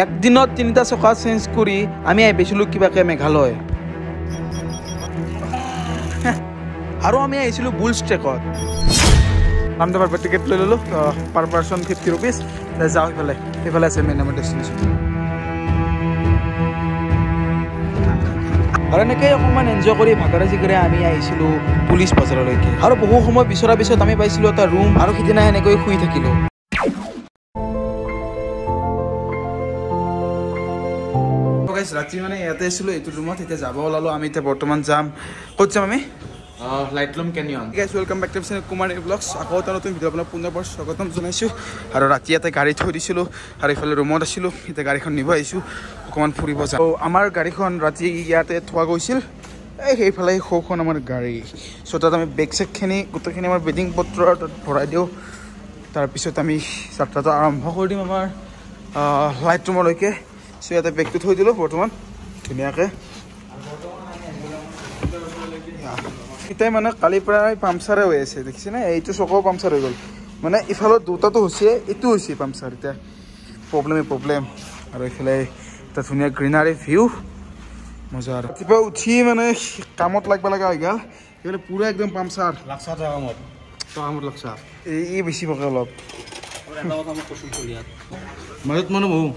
একদিনত 3টা চকা চেঞ্জ কৰি আমি আহিছিলোঁ কিবাকে মেঘালয় আৰু আমি আহিছিলোঁ বুলছ ট্ৰেকত আমদাবাৰ টিকেট লৈ ল'লোঁ পাৰ পাৰ্চন 50 rupees যাওঁ সেইফালে আছে মেইন আমাৰ ডেষ্টিনেশ্যন আৰু এনেকৈ অকণমান এনজয় কৰি ভাগৰে জিগৰে আমি আহিছিলোঁ পুলিচ বজাৰলৈকে আৰু বহু সময় বিচৰাৰ পিছত আমি পাইছিলোঁ এটা ৰুম আৰু সিদিনা এনেকৈ শুই থাকিলোঁ ৰাতি মানে ইয়াতে আছিলোঁ এইটো ৰুমত এতিয়া যাব ওলালোঁ আমি এতিয়া বৰ্তমান যাম ক'ত যাম আমি লাইটলুম কেনিয়ন guys welcome back to Kumar blogs আকৌ এটা নতুন ভিডিঅ' আপোনাক পুনৰ স্বাগতম জনাইছোঁ আৰু ৰাতি ইয়াতে গাড়ী থৈ দিছিলোঁ আৰু এইফালে ৰুমত আছিলোঁ এতিয়া গাড়ীখন নিব আহিছোঁ অকণমান ফুৰিব যাওঁ আমাৰ গাড়ীখন ৰাতি ইয়াতে থোৱা গৈছিল সেইফালে সৌখন আমাৰ গাড়ী চ' তাত আমি বেগ চেগখিনি গোটেইখিনি আমাৰ বেডিং পত্ৰ তাত ভৰাই দিওঁ তাৰপিছত আমি যাত্ৰাটো আৰম্ভ কৰি দিম আমাৰ লাইট ৰুমলৈকে চ' ইয়াতে বেগটো থৈ দিলোঁ বৰ্তমান ধুনীয়াকৈ এতিয়া মানে কালিৰ পৰাই পামচাৰে হৈ আছে দেখিছেনে এইটো চকো পামচাৰ হৈ গ'ল মানে ইফালত দুটাটো হৈছে এইটো হৈছে পামচাৰ এতিয়া প্ৰব্লেম আৰু এইফালে এটা ধুনীয়া গ্ৰীনাৰী ভিউ মজা আৰু ৰাতিপুৱা উঠি মানে কামত লাগিব লগা হৈ গ'ল এইফালে পুৰা একদম পামচাৰ লাগছা কামত লাগছা এই বেছি পকে অলপ মাজত মানুহ বহু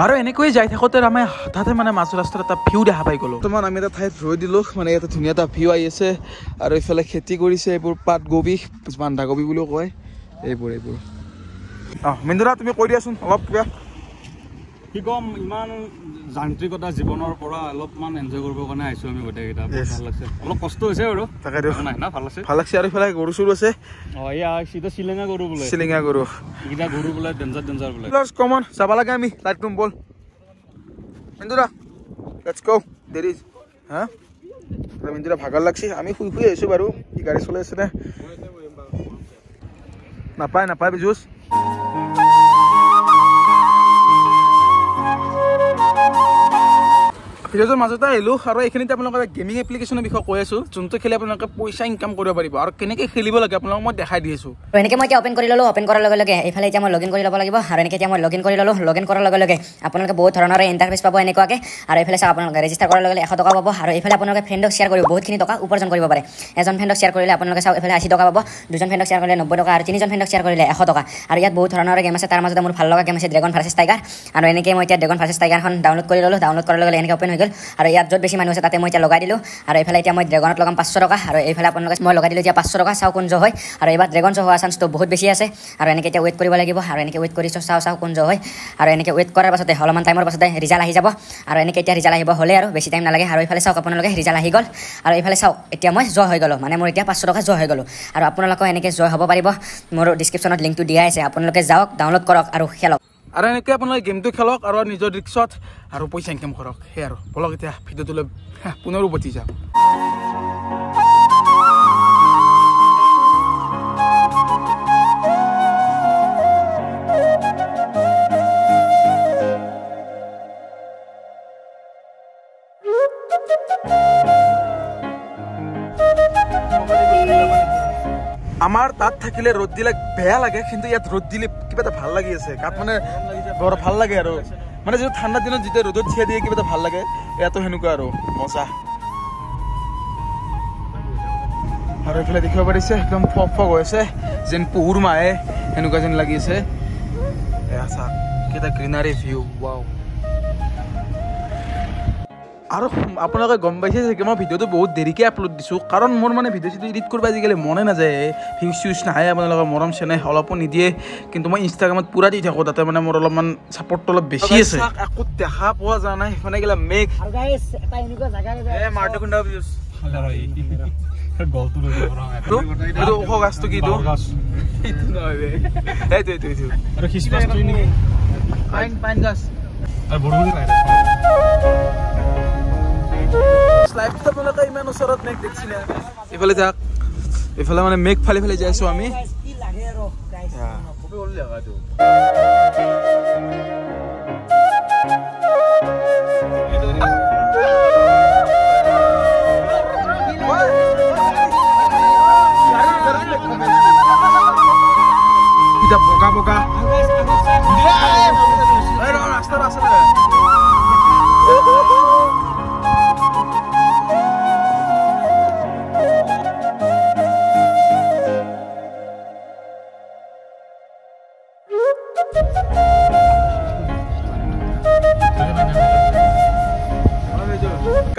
আৰু এনেকৈ যাই থাকোঁতে আমি হঠাতে মানে মাজ ৰাস্তাত এটা ভিউ দেখা পাই গ'লোঁ বৰ্তমান আমি এটা ঠাইত ৰৈ দিলোঁ মানে ইয়াতে ধুনীয়া এটা ভিউ আহি আছে আৰু এইফালে খেতি কৰিছে এইবোৰ পাতকবি বন্ধাকবি বুলিও কয় এইবোৰ মিন্দুৰা তুমি কৈ দিয়াচোন অলপ কিবা কি ক'ম ইমান যান্ত্ৰিকতা জীৱনৰ পৰা অলপমান এনজয় কৰিবৰ কাৰণে আহিছোঁ আমি গোটেইকেইটা ভাল লাগছে অলপ কষ্ট হৈছে বাৰু তাকে নাই না ভাল লাগছে আৰু এইফালে গৰু চৰু আছে এয়া চিধা চিলেঙা গৰু বোলে এইকেইটা গৰু বোলে ডেঞ্জাৰ বোলে কমন যাব লাগে আমি লাইট ৰুম বল মিন্দুৰা লেটছ গো দেৰি হা মিন্দুৰা ভাগৰ লাগছে আমি শুই আহিছোঁ বাৰু কি গাড়ী চলাই আছে নে নাপায় বিজুচ ভিডিঅ'টোৰ মাজতে আহিলোঁ আৰু এইখিনিতে আপোনালোকে গেমিং এপ্লিকেশ্যনৰ বিষয়ে কৈ আছোঁ যোনটো খেলি আপোনালোকে পইচা ইনকাম কৰিব পাৰিব আৰু কেনেকৈ খেলিব লাগে আপোনালোকক মই দেখাই দি আছোঁ এনেকৈ মই এতিয়া অ'পেন কৰি ল'লোঁ অ'পেন কৰাৰ লগে লগে এইফালে এতিয়া মই লগইন কৰি ল'ব লাগিব আৰু এনেকৈ এতিয়া মই লগইন কৰি ল'লোঁ লগইন কৰাৰ লগে লগে আপোনালোকে বহুত ধৰণৰ ইণ্টাৰফেচ পাব এনেকুৱাকৈ আৰু এইফালে চাওক আপোনালোকে ৰেজিষ্টাৰ কৰাৰ লগে লগে 100 টকা পাব আৰু এইফালে আপোনালোকে ফ্ৰেণ্ডক শ্বেয়াৰ কৰিব বহুতখিনি টকা উপাৰ্জন কৰিব পাৰে এজন ফ্ৰেণ্ডক শ্বেয়াৰ কৰিলে আপোনালোকে চাওক এইফালে 80 টকা পাব দুজন ফ্ৰেণ্ডক শ্বেয়াৰ কৰিলে 90 টকা আৰু তিনিজন ফ্ৰেণ্ডক শ্বেয়াৰ কৰিলে 100 টকা আৰু ইয়াত বহুত ধৰণৰ গেম আছে তাৰ মাজতে মোৰ ভাল লগা গেম আছে ড্ৰেগন ভাৰ্চেছ টাইগাৰ আৰু এনেকৈ মই এতিয়া ড্ৰেগন ভাৰ্চেছ টাইগাৰখন ডাউনলোড কৰি ল'লোঁ ডাউনলোড কৰাৰ লগে লগে এনেকৈ অ'পেন হৈ গ'ল আৰু ইয়াত য'ত বেছি মানুহ আছে তাতে মই এতিয়া লগাই দিলোঁ আৰু এইফালে এতিয়া মই ড্ৰেগনত লগাম 500 টকা আৰু এইফালে আপোনালোকে মই লগাই দিলোঁ এতিয়া 500 টকা চাওঁ কোন জয় হয় আৰু এইবাৰ ড্ৰেগন জয় হোৱা চান্সটো বহুত বেছি আছে আৰু এনেকৈ এতিয়া ৱেইট কৰিব লাগিব আৰু এনেকৈ ৱেইট কৰিছোঁ চাওঁ কোন জয় হয় আৰু এনেকৈ ৱেইট কৰাৰ পাছতে অলপমান টাইমৰ পাছতে ৰিজাল্ট আহি যাব আৰু এনেকৈ এতিয়া ৰিজাল্ট আহিব হ'লে আৰু বেছি টাইম নালাগে আৰু এইফালে চাওক আপোনালোকে ৰিজাল্ট আহি গ'ল আৰু এইফালে চাওক এতিয়া মই জয় হৈ গ'লোঁ মানে মোৰ এতিয়া 500 টকা জয় হৈ গ'লোঁ আৰু আপোনালোকেও এনেকৈ জয় হ'ব পাৰিব মোৰ ডিছক্ৰিপশ্যনত লিংকটো দিয়া আছে আপোনালোকে যাওক ডাউনলোড কৰক আৰু খেলক আৰু এনেকৈ আপোনালোকে গেমটো খেলক আৰু নিজৰ ৰিক্সত আৰু পইচা ইনকাম কৰক সেই আৰু বলক এতিয়া ভিডিঅ'টোলৈ পুনৰ উভতি যাওঁ আমাৰ তাত থাকিলে ৰ'দ দিলে বেয়া লাগে কিন্তু ইয়াত ৰ'দ দিলে কিবা এটা ভাল লাগি আছে গাত মানে বৰ ভাল লাগে আৰু মানে যিটো ঠাণ্ডা দিনত যেতিয়া ৰ'দত থিয়া দিয়ে কিবা এটা ভাল লাগে ইয়াতো সেনেকুৱা আৰু মজা আৰু এইফালে দেখিব পাৰিছে একদম ফক হৈ আছে যেন পুহুৰ মাহে সেনেকুৱা যেন লাগি আছে এয়া চাওক কেইটা গ্ৰীনাৰী ভিউ ৱাও আৰু আপোনালোকে গম পাইছে যে মই ভিডিঅ'টো বহুত দেৰিকৈ আপলোড দিছোঁ কাৰণ মোৰ মানে ভিডিঅ' চিডিঅ' এডিট কৰিব আজিকালি মনে নাযায় ভিউজ চিউজ নাহে আপোনালোকৰ মৰম চেনেহ অলপো নিদিয়ে কিন্তু মই ইনষ্টাগ্ৰামত পূৰা দি থাকোঁ তাতে মানে মোৰ অলপমান ছাপৰ্টটো অলপ বেছি আছে একো দেখা পোৱা যোৱা নাই সেইফালে গ'লে মেঘ গাছটো কি পাইন গাছ আপোনালোকে ইমান ওচৰত মেঘ দেখিছিলে এইফালে যাক এইফালে মানে মেঘ ফালি ফালি যাই আছো আমি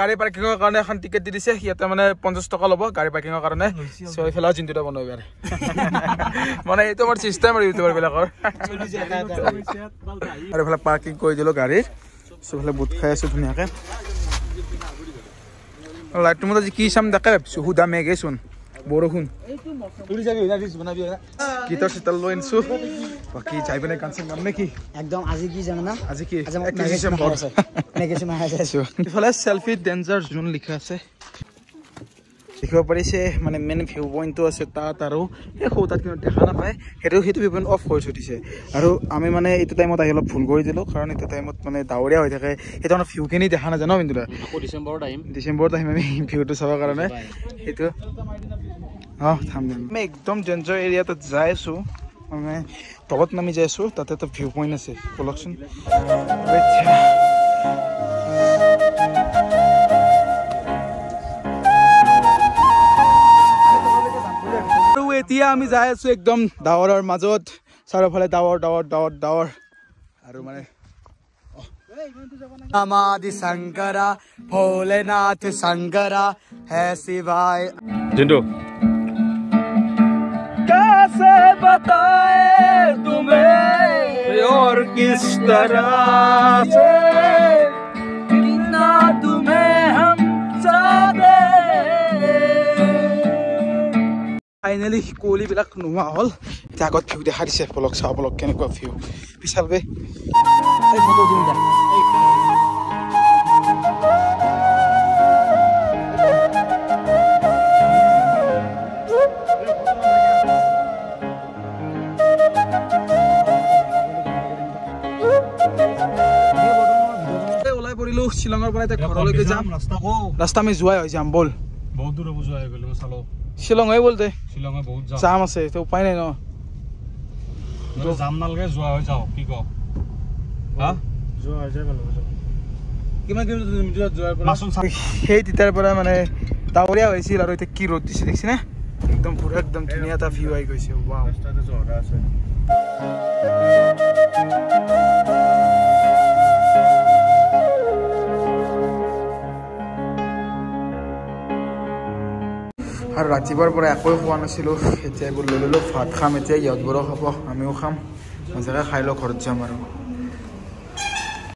গাড়ী পাৰ্কিঙৰ কাৰণে এখন টিকেট দি দিছে ইয়াতে মানে 50 টকা ল'ব গাড়ী পাৰ্কিঙৰ কাৰণে সো এইফালে চিন্তা বনাব ইয়াৰে মানে এইটো আমাৰ চিষ্টেম আৰু ইউটিউবাৰ বিলাকৰ আৰু এইফালে পাৰ্কিং কৰি দিলো গাড়ীৰ সো এইফালে বুট খাই আছো ধুনীয়াকে লাইট মত আজি কি চাম দেখে সুধা মেঘে চোন বৰষুণ গীতৰ চিতাল লৈ আনিছো বাকী যাই পিনে গান চাম গাম নেকি একদম আজি কি জানো না আজি কি মেগেছো ইফালে সেলফি ডেঞ্জাৰ জোন লিখা আছে দেখিব পাৰিছে মানে মেইন ভিউ পইণ্টটো আছে তাত আৰু এই সৌতাত কিন্তু দেখা নাপায় সেইটো ভিউ পইণ্ট অফ কৰি থৈ দিছে আৰু আমি মানে এইটো টাইমত আহি অলপ ভুল কৰি দিলোঁ কাৰণ এইটো টাইমত মানে ডাৱৰীয়া হৈ থাকে সেইটো মানে ভিউখিনি দেখা নাজানো কিন্তু ডিচেম্বৰত আহিম আমি ভিউটো চাবৰ কাৰণে সেইটো আমি একদম ডেঞ্জাৰ এৰিয়াত যাই আছোঁ মানে তলত নামি যাই আছোঁ তাতে এটা ভিউ পইণ্ট আছে বলকচোন এতিয়া আমি যাই আছো একদম ডাৱৰৰ মাজত চাৰিওফালে ডাৱৰ ডাৱৰ ডাৱৰ ডাৱৰ আৰু মানে আমাদি শংকৰা ভোলেনাথ শংকৰা হে শিৱায় জিন্তু कैसे बताए तुम्हें और किस तरह से कितना तुम्हें हम चाहते ফাইনেলি কুঁৱলীবিলাক নোহোৱা হ'ল এতিয়া আগত ভিউ দেখা দিছে বলক চাওঁ বলক কেনেকুৱা ভিউ বিশাল বে ওলাই পৰিলো শ্বিলঙৰ পৰা এতিয়া ঘৰলৈকে যাম ৰাস্তা আমি যোৱাই হৈ যাম বল বহুত দূৰ যোৱা হৈ গ'লো চালো শ্বিলং হৈ বলতে শ্বিলঙে বহুত জাম আছে তো উপায় নাই ন জাম নালাগে যোৱা হৈ যাওঁ কি ক যোৱা হৈ যায় কিমান কিলোমিটাৰ যোৱাৰ পৰা সেই তেতিয়াৰ পৰা মানে ডাৱৰীয়া হৈছিল আৰু এতিয়া কি ৰ'দ দিছে দেখিছেনে একদম পুৰা একদম ধুনীয়া এটা ভিউ আহি গৈছে ৱাও ৰাস্তাতে জহৰা আছে আৰু ৰাতিপুৱাৰ পৰা একোৱে খোৱা নাছিলোঁ এতিয়া এইবোৰ লৈ ল'লোঁ ভাত খাম এতিয়া ইহঁতবোৰো খাব আমিও খাম মজাকৈ খাই লওঁ ঘৰত যাম আৰু